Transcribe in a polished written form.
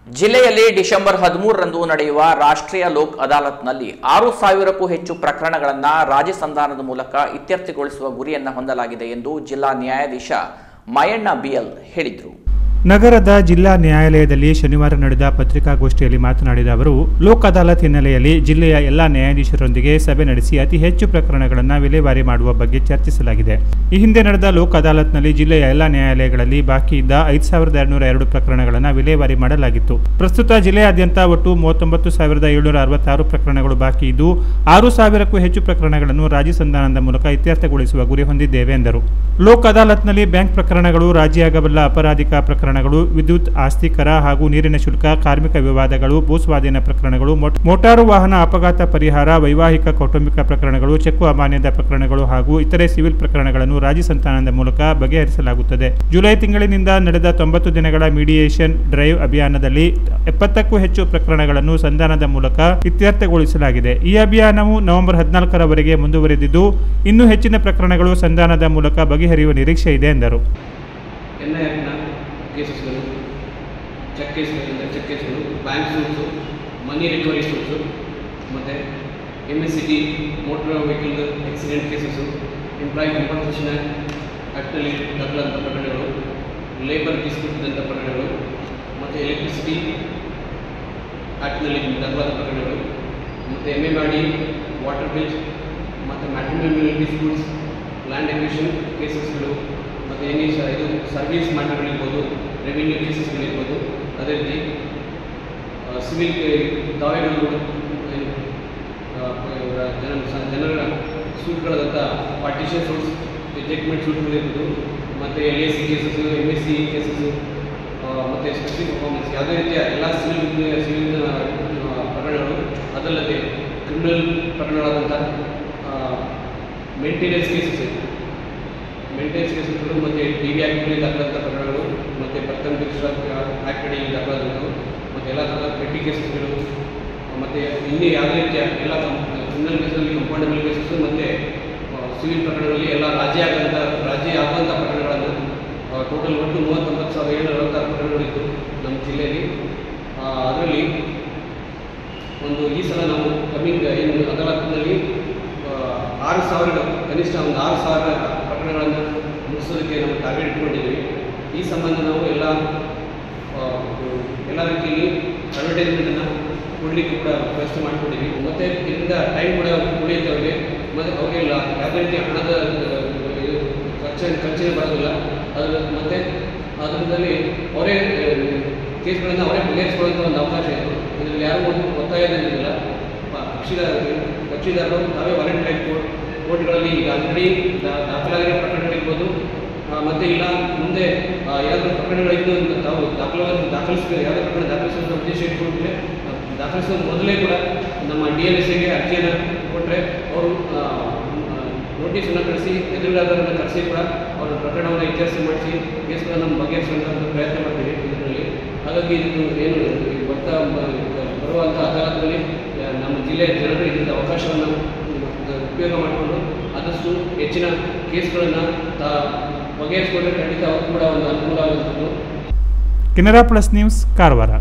ಜಿಲ್ಲೆಯಲ್ಲಿ ಡಿಸೆಂಬರ್ 13ರಂದು ನಡೆಯುವ ರಾಷ್ಟ್ರೀಯ ಲೋಕ್ ಅದಾಲತ್ನಲ್ಲಿ 6,000ಕ್ಕೂ ಹೆಚ್ಚು ಪ್ರಕರಣಗಳನ್ನು ರಾಜಿ ಸಂಧಾನದ ಮೂಲಕ ಇತ್ಯರ್ಥಗೊಳಿಸುವ ಗುರಿಯನ್ನು ಹೊಂದಲಾಗಿದೆ ಎಂದು ಜಿಲ್ಲಾ ನ್ಯಾಯಾಧೀಶ ಮಯಣ್ಣ ಬಿಎಲ್ ಹೇಳಿದರು. ನಗರದ ಜಿಲ್ಲಾ ನ್ಯಾಯಾಲಯದಲ್ಲಿ ಶನಿವಾರ ನಡೆದ ಪತ್ರಿಕಾಗೋಷ್ಠಿಯಲ್ಲಿ ಮಾತನಾಡಿದ ಅವರು, ಲೋಕ್ ಅದಾಲತ್ ಹಿನ್ನೆಲೆಯಲ್ಲಿ ಜಿಲ್ಲೆಯ ಎಲ್ಲಾ ನ್ಯಾಯಾಧೀಶರೊಂದಿಗೆ ಸಭೆ ನಡೆಸಿ ಅತಿ ಹೆಚ್ಚು ಪ್ರಕರಣಗಳನ್ನು ವಿಲೇವಾರಿ ಮಾಡುವ ಬಗ್ಗೆ ಚರ್ಚಿಸಲಾಗಿದೆ. ಈ ಹಿಂದೆ ನಡೆದ ಲೋಕ್ ಅದಾಲತ್ನಲ್ಲಿ ಜಿಲ್ಲೆಯ ಎಲ್ಲಾ ನ್ಯಾಯಾಲಯಗಳಲ್ಲಿ ಬಾಕಿ ಇದ್ದ 5,202 ಪ್ರಕರಣಗಳನ್ನು ವಿಲೇವಾರಿ ಮಾಡಲಾಗಿತ್ತು. ಪ್ರಸ್ತುತ ಜಿಲ್ಲೆಯಾದ್ಯಂತ ಒಟ್ಟು 39,766 ಪ್ರಕರಣಗಳು ಬಾಕಿ ಇದ್ದು 6,000ಕ್ಕೂ ಹೆಚ್ಚು ಪ್ರಕರಣಗಳನ್ನು ರಾಜಿ ಸಂಧಾನದ ಮೂಲಕ ಇತ್ಯರ್ಥಗೊಳಿಸುವ ಗುರಿ ಹೊಂದಿದ್ದೇವೆ ಎಂದರು. ಲೋಕ್ ಅದಾಲತ್ನಲ್ಲಿ ಬ್ಯಾಂಕ್ ಪ್ರಕರಣಗಳು, ರಾಜಿಯಾಗಬಲ್ಲ ಅಪರಾಧಿಕ ಪ್ರಕರಣಗಳು, ವಿದ್ಯುತ್ ಆಸ್ತಿ ಕರ ಹಾಗೂ ನೀರಿನ ಶುಲ್ಕ, ಕಾರ್ಮಿಕ ವಿವಾದಗಳು, ಭೂಸ್ವಾಧೀನ ಪ್ರಕರಣಗಳು, ಮೋಟಾರು ವಾಹನ ಅಪಘಾತ ಪರಿಹಾರ, ವೈವಾಹಿಕ ಕೌಟುಂಬಿಕ ಪ್ರಕರಣಗಳು, ಚೆಕ್ಕು ಅಮಾನ್ಯದ ಪ್ರಕರಣಗಳು ಹಾಗೂ ಇತರೆ ಸಿವಿಲ್ ಪ್ರಕರಣಗಳನ್ನು ರಾಜಿ ಸಂಧಾನದ ಮೂಲಕ ಬಗೆಹರಿಸಲಾಗುತ್ತದೆ. ಜುಲೈ ತಿಂಗಳಿನಿಂದ ನಡೆದ 90 ದಿನಗಳ ಮೀಡಿಯೇಷನ್ ಡ್ರೈವ್ ಅಭಿಯಾನದಲ್ಲಿ 70ಕ್ಕೂ ಹೆಚ್ಚು ಪ್ರಕರಣಗಳನ್ನು ಸಂಧಾನದ ಮೂಲಕ ಇತ್ಯರ್ಥಗೊಳಿಸಲಾಗಿದೆ. ಈ ಅಭಿಯಾನವು ನವೆಂಬರ್ 14ರವರೆಗೆ ಮುಂದುವರೆದಿದ್ದು, ಇನ್ನೂ ಹೆಚ್ಚಿನ ಪ್ರಕರಣಗಳು ಸಂಧಾನದ ಮೂಲಕ ಬಗೆಹರಿಯುವ ನಿರೀಕ್ಷೆ ಇದೆ ಎಂದರು. ಕೇಸಸ್ಗಳು, ಚೆಕ್ ಕೇಸ್ಗಳು, bank suits, money recovery suits, ಮತ್ತು MSCT motor vehicle accident cases, employ compensation ಆ್ಯಕ್ಟ್ನಲ್ಲಿ ದಾಖಲಾದಂಥ ಪ್ರಕರಣಗಳು, ಲೇಬರ್ ಡಿಸ್ಪ್ಯೂಟ್ದಂಥ ಪ್ರಕರಣಗಳು, ಮತ್ತು ಎಲೆಕ್ಟ್ರಿಸಿಟಿ ಆ್ಯಕ್ಟ್ನಲ್ಲಿ ದಾಖಲಾದ ಪ್ರಕರಣಗಳು, ಮತ್ತು MMRD, ವಾಟರ್ ಬಿಲ್, ಮತ್ತು ಮ್ಯಾಟ್ರಿಮೋನಿಯಲ್ ಡಿಸ್ಪ್ಯೂಟ್ಸ್, ಲ್ಯಾಂಡ್ ಎಕ್ವಿಷನ್ ಕೇಸಸ್ಗಳು, ಮತ್ತು ಇದು ಸರ್ವಿಸ್ ಮ್ಯಾಟರ್ಗಳಿರ್ಬೋದು, ರೆವಿನ್ಯೂ ಕೇಸಸ್ಗಳಿರ್ಬೋದು, ಅದೇ ರೀತಿ ಸಿವಿಲ್ ದಾವೆಗಳು, ಜನರ ಸೂಟ್ಗಳಾದಂಥ ಪಾರ್ಟಿಷನ್ ಸೂಟ್ಸ್, ಜಡ್ಜ್ಮೆಂಟ್ ಸೂಟ್ಗಳಿರ್ಬೋದು, ಮತ್ತು LAC ಕೇಸಸ್ಸು, MSc ಕೇಸಸ್ಸು, ಮತ್ತು ಸ್ಪೆಷಲ್ ಪರ್ಫಾರ್ಮೆನ್ಸ್, ಯಾವುದೇ ರೀತಿಯ ಎಲ್ಲ ಸಿವಿಲ್ ಪ್ರಕರಣಗಳು, ಅದಲ್ಲದೆ ಕ್ರಿಮಿನಲ್ ಪ್ರಕರಣಗಳಾದಂಥ ಮೇಂಟೆನೆನ್ಸ್ ಕೇಸಸ್ಗಳು, ಮತ್ತು DV ಆ್ಯಕ್ಟ್ನಲ್ಲಿ ದಾಖಲಾದಂಥ ಪ್ರಕರಣಗಳು, ಮತ್ತು ಪ್ರಥಮ ಆ್ಯಕ್ಟ್ನಲ್ಲಿ ದಾಖಲಾದಂಥವು, ಮತ್ತು ಎಲ್ಲ ಥರದ ಪೆಟ್ಟಿ ಕೇಸಸ್ಗಳು, ಮತ್ತು ಇನ್ನೇ ಯಾವುದೇ ರೀತಿಯ ಎಲ್ಲ ಕ್ರಿಮಿನಲ್ ಕೇಸಲ್ಲಿ ಕಂಪೌಂಡಬಲ್ ಕೇಸಸ್ಸು, ಮತ್ತು ಸಿವಿಲ್ ಪ್ರಕರಣಗಳಲ್ಲಿ ಎಲ್ಲ ರಾಜಿ ಆಗುವಂಥ ಪ್ರಕರಣಗಳನ್ನು ಟೋಟಲ್ ಒಟ್ಟು 39,766 ಪ್ರಕರಣಗಳಿತ್ತು ನಮ್ಮ ಜಿಲ್ಲೆಯಲ್ಲಿ. ಅದರಲ್ಲಿ ಈ ಸಲ ನಾವು ಅದಾಲತ್ನಲ್ಲಿ 6,000 ಕನಿಷ್ಠ ಒಂದು 6,000 ಪ್ರಕರಣಗಳನ್ನು ಮುಗಿಸೋದಕ್ಕೆ ನಾವು ಟಾರ್ಗೆಟ್ ಇಟ್ಕೊಂಡಿದ್ದೀವಿ. ಈ ಸಂಬಂಧ ನಾವು ಎಲ್ಲ ರೀತಿಯಲ್ಲಿ ಅಡ್ವರ್ಟೈಸ್ಮೆಂಟನ್ನು ಕೊಡಲಿಕ್ಕೆ ಕೂಡ ವ್ಯವಸ್ಥೆ ಮಾಡಿಕೊಂಡಿದ್ದೀವಿ. ಮತ್ತು ಇದರಿಂದ ಟೈಮ್ ಕೂಡ ಉಳಿಯುತ್ತೆ ಅವರಿಗೆ, ಮತ್ತು ಅವರಿಗೆಲ್ಲ ಯಾವುದೇ ರೀತಿಯ ಹಣದ ಖರ್ಚಿನ ಬರೋದಿಲ್ಲ. ಮತ್ತು ಅದರಲ್ಲಿ ಅವರೇ ಕೇಸ್ಗಳನ್ನು ಅವರೇ ಬಗೆಹರಿಸಿಕೊಳ್ಳುವಂಥ ಒಂದು ಅವಕಾಶ ಇದೆ. ಇದರಲ್ಲಿ ಯಾರೂ ಒತ್ತಾಯದಿಲ್ಲ. ಕಕ್ಷಿದಾರರು ನಾವೇ ವಾಲಂಟರಿ ಕೋರ್ಟ್ಗಳಲ್ಲಿ ಈಗ ಆಲ್ರೆಡಿ ದಾಖಲಾಗಿರೋ ಪ್ರಕರಣಗಳಿರ್ಬೋದು, ಮತ್ತು ಇಲ್ಲ ಮುಂದೆ ಯಾವುದಾದ್ರೂ ಪ್ರಕರಣಗಳಿದ್ದು ತಾವು ದಾಖಲಿಸಬೇಕು, ಯಾವುದೇ ಪ್ರಕರಣ ದಾಖಲಿಸುವಂಥ ಉದ್ದೇಶ ಇಟ್ಕೊಂಡ್ರೆ ದಾಖಲಿಸೋ ಮೊದಲೇ ಕೂಡ ನಮ್ಮ DLSAಗೆ ಅರ್ಜಿಯನ್ನು ಕೊಟ್ಟರೆ ಅವರು ನೋಟಿಸನ್ನು ಕಳಿಸಿ ಎದುರುಗಾರರನ್ನು ಕರೆಸಿ ಕೂಡ ಅವರ ಪ್ರಕರಣವನ್ನು ಇತ್ಯರ್ಥ ಮಾಡಿಸಿ ಕೇಸ್ಗಳನ್ನು ಬಗೆಹರಿಸುವಂಥ ಪ್ರಯತ್ನ ಮಾಡ್ತೀವಿ ಇದರಲ್ಲಿ. ಹಾಗಾಗಿ ಇದು ಬರುವಂಥ ಅದಾಲತ್ನಲ್ಲಿ ನಮ್ಮ ಜಿಲ್ಲೆಯ ಜನರು ಇದರಿಂದ ಅವಕಾಶವನ್ನು ಉಪಯೋಗ ಮಾಡಿಕೊಂಡು ಆದಷ್ಟು ಹೆಚ್ಚಿನ ಕೇಸ್ಗಳನ್ನು ಬಗೆಹರಿಸಿಕೊಂಡ್ರೆ ಖಂಡಿತ ಅವರು ಕೂಡ ಒಂದು ಅನುಕೂಲ ಆಗುತ್ತದೆ. Canara plus news, Karwar.